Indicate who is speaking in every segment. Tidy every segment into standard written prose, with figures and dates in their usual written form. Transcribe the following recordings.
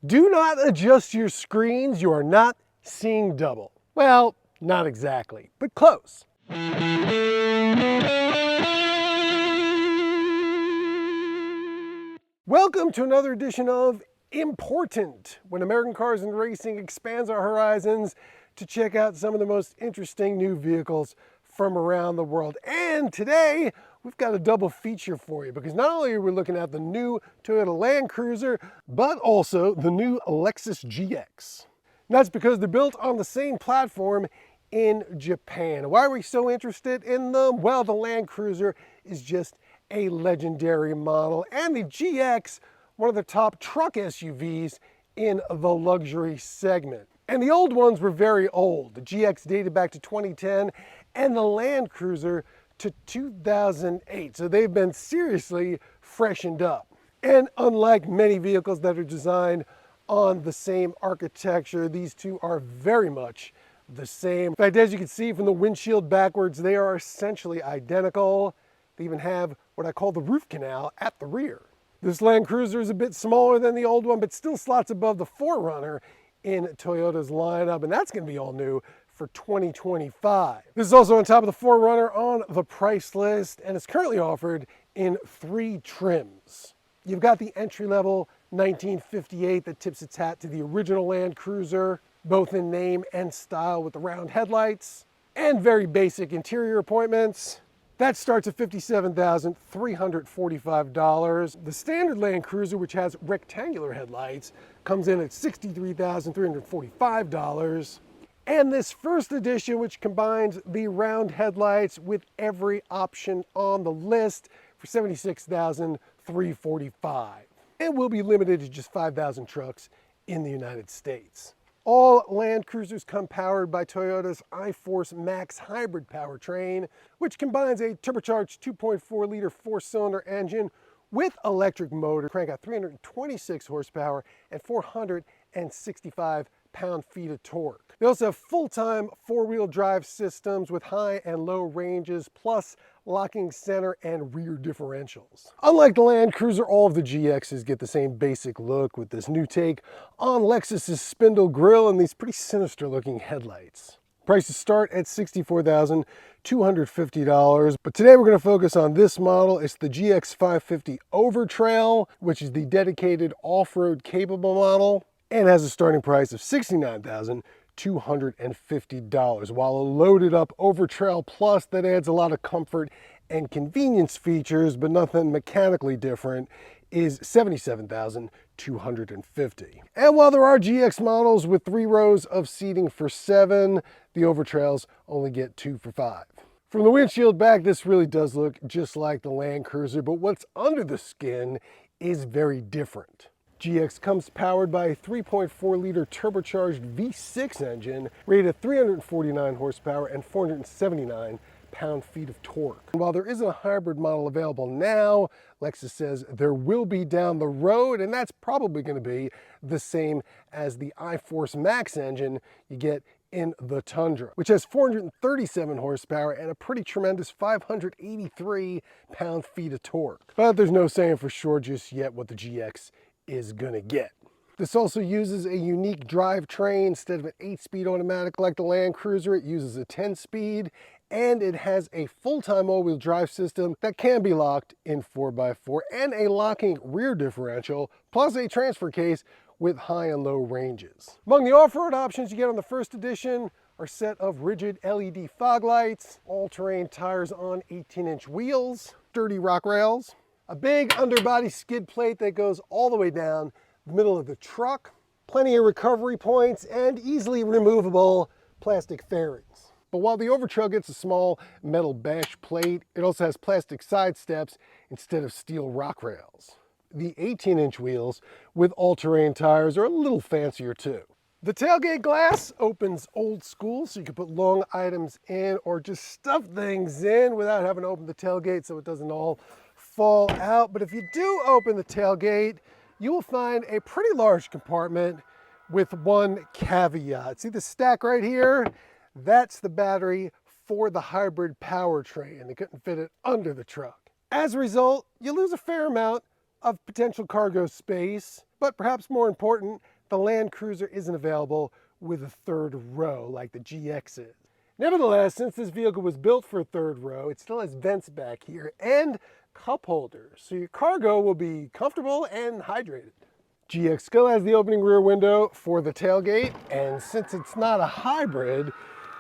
Speaker 1: Do not adjust your screens, you are not seeing double. Well, not exactly, but close. Welcome to another edition of Important, when American Cars and Racing expands our horizons to check out some of the most interesting new vehicles from around the world. And today, we've got a double feature for you, because not only are we looking at the new Toyota Land Cruiser, but also the new Lexus GX. And that's because they're built on the same platform in Japan. Why are we so interested in them? Well, the Land Cruiser is just a legendary model, and the GX, one of the top truck SUVs in the luxury segment. And the old ones were very old. The GX dated back to 2010, and the Land Cruiser to 2008. So they've been seriously freshened up. And unlike many vehicles that are designed on the same architecture, these two are very much the same. In fact, as you can see from the windshield backwards, they are essentially identical. They even have what I call the roof canal at the rear. This Land Cruiser is a bit smaller than the old one, but still slots above the 4Runner in Toyota's lineup, and that's going to be all new for 2025. This is also on top of the 4Runner on the price list, and it's currently offered in 3 trims. You've got the entry-level 1958 that tips its hat to the original Land Cruiser, both in name and style with the round headlights, and very basic interior appointments. That starts at $57,345. The standard Land Cruiser, which has rectangular headlights, comes in at $63,345. And this first edition, which combines the round headlights with every option on the list, for $76,345. It will be limited to just 5,000 trucks in the United States. All Land Cruisers come powered by Toyota's iForce Max hybrid powertrain, which combines a turbocharged 2.4-liter 4-cylinder engine with electric motor, crank out 326 horsepower and 465 pound-feet of torque. They also have full-time 4-wheel drive systems with high and low ranges, plus locking center and rear differentials. Unlike the Land Cruiser, all of the GXs get the same basic look with this new take on Lexus's spindle grille and these pretty sinister looking headlights. Prices start at $64,250, but today we're going to focus on this model. It's the GX 550 Overtrail, which is the dedicated off-road capable model, and has a starting price of $69,250, while a loaded up Overtrail Plus that adds a lot of comfort and convenience features, but nothing mechanically different, is $77,250. And while there are GX models with 3 rows of seating for 7, the Overtrails only get 2 for 5. From the windshield back, this really does look just like the Land Cruiser, but what's under the skin is very different. GX comes powered by a 3.4-liter turbocharged V6 engine rated at 349 horsepower and 479 pound-feet of torque. And while there isn't a hybrid model available now, Lexus says there will be down the road, and that's probably going to be the same as the iForce Max engine you get in the Tundra, which has 437 horsepower and a pretty tremendous 583 pound-feet of torque. But there's no saying for sure just yet what the GX is gonna get. This also uses a unique drivetrain. Instead of an 8-speed automatic like the Land Cruiser, it uses a 10-speed, and it has a full-time all-wheel drive system that can be locked in 4x4 and a locking rear differential, plus a transfer case with high and low ranges. Among the off-road options you get on the first edition are a set of rigid LED fog lights, all-terrain tires on 18-inch wheels, sturdy rock rails, a big underbody skid plate that goes all the way down the middle of the truck, plenty of recovery points, and easily removable plastic fairings. But while the Overtrail gets a small metal bash plate, it also has plastic side steps instead of steel rock rails. The 18-inch wheels with all-terrain tires are a little fancier too. The tailgate glass opens old school, so you can put long items in or just stuff things in without having to open the tailgate so it doesn't all fall out. But if you do open the tailgate, you will find a pretty large compartment with one caveat. See the stack right here? That's the battery for the hybrid powertrain. They couldn't fit it under the truck. As a result, you lose a fair amount of potential cargo space, but perhaps more important, the Land Cruiser isn't available with a third row like the GX is. Nevertheless, since this vehicle was built for a third row, it still has vents back here and cup holders, so your cargo will be comfortable and hydrated. GX still has the opening rear window for the tailgate, and since it's not a hybrid, it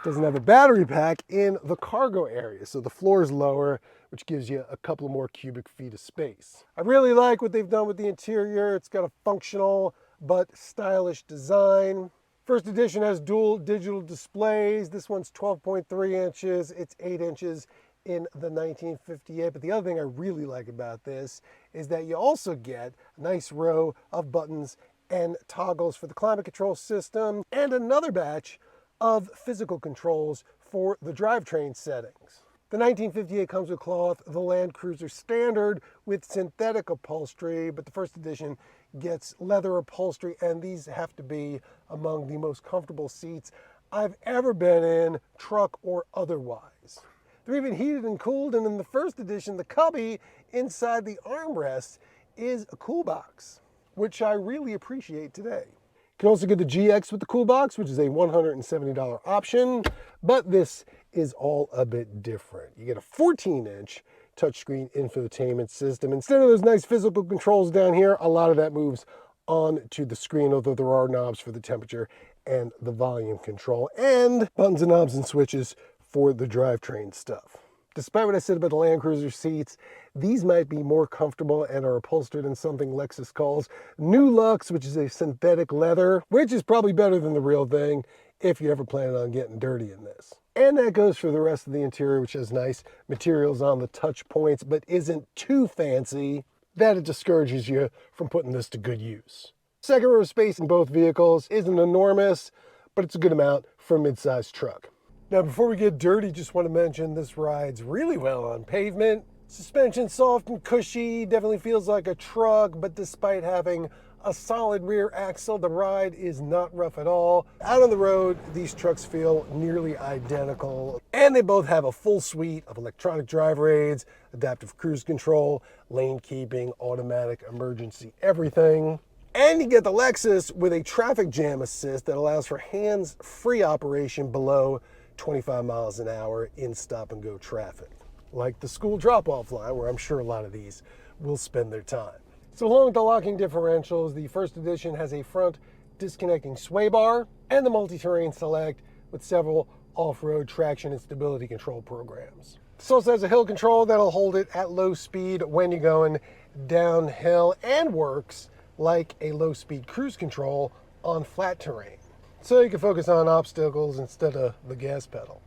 Speaker 1: doesn't have a battery pack in the cargo area, so the floor is lower, which gives you a couple more cubic feet of space. I really like what they've done with the interior. It's got a functional but stylish design. First edition has dual digital displays. This one's 12.3 inches. It's 8 inches in the 1958. But the other thing I really like about this is that you also get a nice row of buttons and toggles for the climate control system and another batch of physical controls for the drivetrain settings. The 1958 comes with cloth, the Land Cruiser Standard with synthetic upholstery, but the first edition gets leather upholstery, and these have to be among the most comfortable seats I've ever been in, truck or otherwise. They're even heated and cooled, and in the first edition, the cubby inside the armrest is a cool box, which I really appreciate today. You can also get the GX with the cool box, which is a $170 option, but this is all a bit different. You get a 14-inch touchscreen infotainment system. Instead of those nice physical controls down here, a lot of that moves onto the screen, although there are knobs for the temperature and the volume control, and buttons and knobs and switches for the drivetrain stuff. Despite what I said about the Land Cruiser seats, these might be more comfortable and are upholstered in something Lexus calls New Lux, which is a synthetic leather, which is probably better than the real thing if you ever plan on getting dirty in this. And that goes for the rest of the interior, which has nice materials on the touch points, but isn't too fancy that it discourages you from putting this to good use. Second row space in both vehicles isn't enormous, but it's a good amount for a mid-sized truck. Now, before we get dirty, just want to mention this rides really well on pavement. Suspension soft and cushy, definitely feels like a truck, but despite having a solid rear axle, the ride is not rough at all. Out on the road, these trucks feel nearly identical, and they both have a full suite of electronic driver aids, adaptive cruise control, lane keeping, automatic emergency everything. And you get the Lexus with a traffic jam assist that allows for hands-free operation below 25 miles an hour in stop-and-go traffic, like the school drop-off line, where I'm sure a lot of these will spend their time. So along with the locking differentials, the first edition has a front disconnecting sway bar and the multi-terrain select with several off-road traction and stability control programs. This also has a hill control that'll hold it at low speed when you're going downhill and works like a low-speed cruise control on flat terrain, so you can focus on obstacles instead of the gas pedal.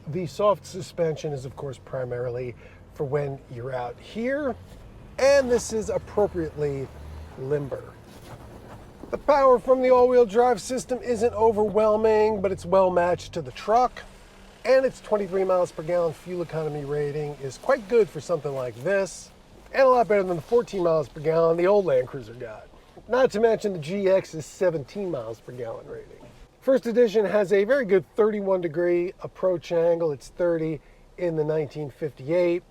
Speaker 1: The soft suspension is, of course, primarily for when you're out here, and this is appropriately limber. The power from the all-wheel drive system isn't overwhelming, but it's well matched to the truck, and its 23 miles per gallon fuel economy rating is quite good for something like this, and a lot better than the 14 miles per gallon the old Land Cruiser got. Not to mention the GX's 17 miles per gallon rating. First edition has a very good 31-degree approach angle. It's 30 in the 1958,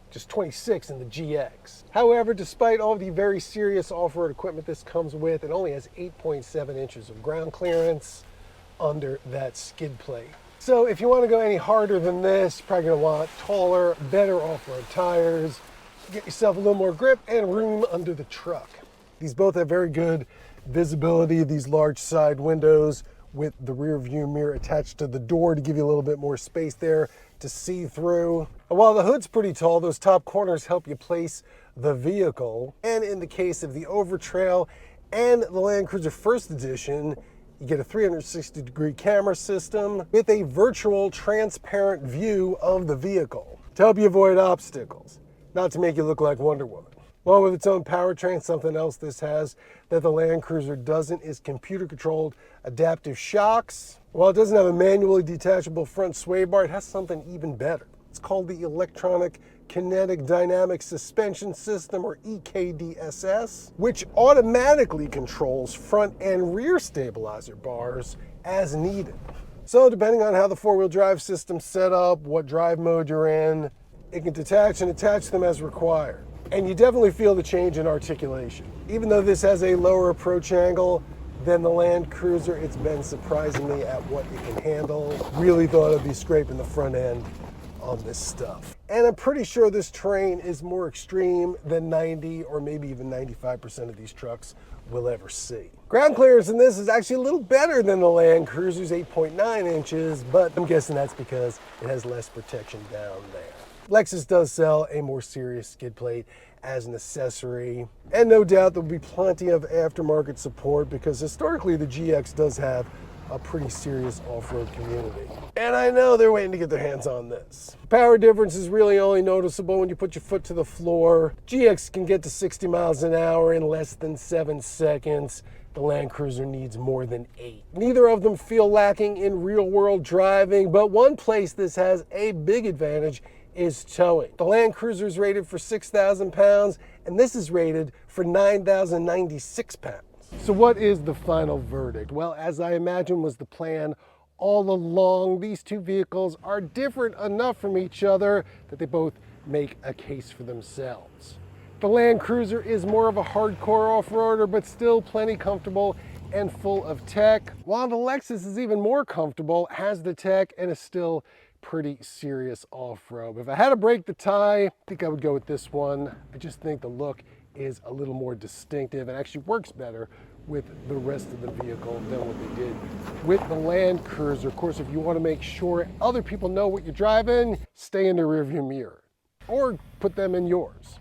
Speaker 1: just 26 in the GX. However, despite all the very serious off-road equipment this comes with, it only has 8.7 inches of ground clearance under that skid plate. So if you want to go any harder than this, you're probably going to want taller, better off-road tires, get yourself a little more grip and room under the truck. These both have very good visibility, these large side windows with the rear view mirror attached to the door to give you a little bit more space there to see through. And while the hood's pretty tall, those top corners help you place the vehicle. And in the case of the Overtrail and the Land Cruiser First Edition, you get a 360-degree camera system with a virtual transparent view of the vehicle to help you avoid obstacles, not to make you look like Wonder Woman. Along with its own powertrain, something else this has that the Land Cruiser doesn't is computer-controlled adaptive shocks. While it doesn't have a manually detachable front sway bar, it has something even better. It's called the Electronic Kinetic Dynamic Suspension System, or EKDSS, which automatically controls front and rear stabilizer bars as needed. So depending on how the four-wheel drive system's set up, what drive mode you're in, it can detach and attach them as required. And you definitely feel the change in articulation. Even though this has a lower approach angle, than the Land Cruiser. It's been surprisingly at what it can handle. Really thought I'd be scraping the front end on this stuff. And I'm pretty sure this terrain is more extreme than 90 or maybe even 95% of these trucks will ever see. Ground clearance in this is actually a little better than the Land Cruiser's 8.9 inches, but I'm guessing that's because it has less protection down there. Lexus does sell a more serious skid plate as an accessory, and no doubt there'll be plenty of aftermarket support because historically the GX does have a pretty serious off-road community. And I know they're waiting to get their hands on this. The power difference is really only noticeable when you put your foot to the floor. GX can get to 60 miles an hour in less than 7 seconds. The Land Cruiser needs more than 8. Neither of them feel lacking in real-world driving, but one place this has a big advantage is towing. The Land Cruiser is rated for 6,000 pounds, and this is rated for 9,096 pounds. So what is the final verdict? Well, as I imagine was the plan all along, these two vehicles are different enough from each other that they both make a case for themselves. The Land Cruiser is more of a hardcore off-roader, but still plenty comfortable and full of tech, while the Lexus is even more comfortable, has the tech, and is still pretty serious off-road. If I had to break the tie, I think I would go with this one. I just think the look is a little more distinctive and actually works better with the rest of the vehicle than what they did with the Land Cruiser. Of course, if you want to make sure other people know what you're driving, stay in the rearview mirror or put them in yours.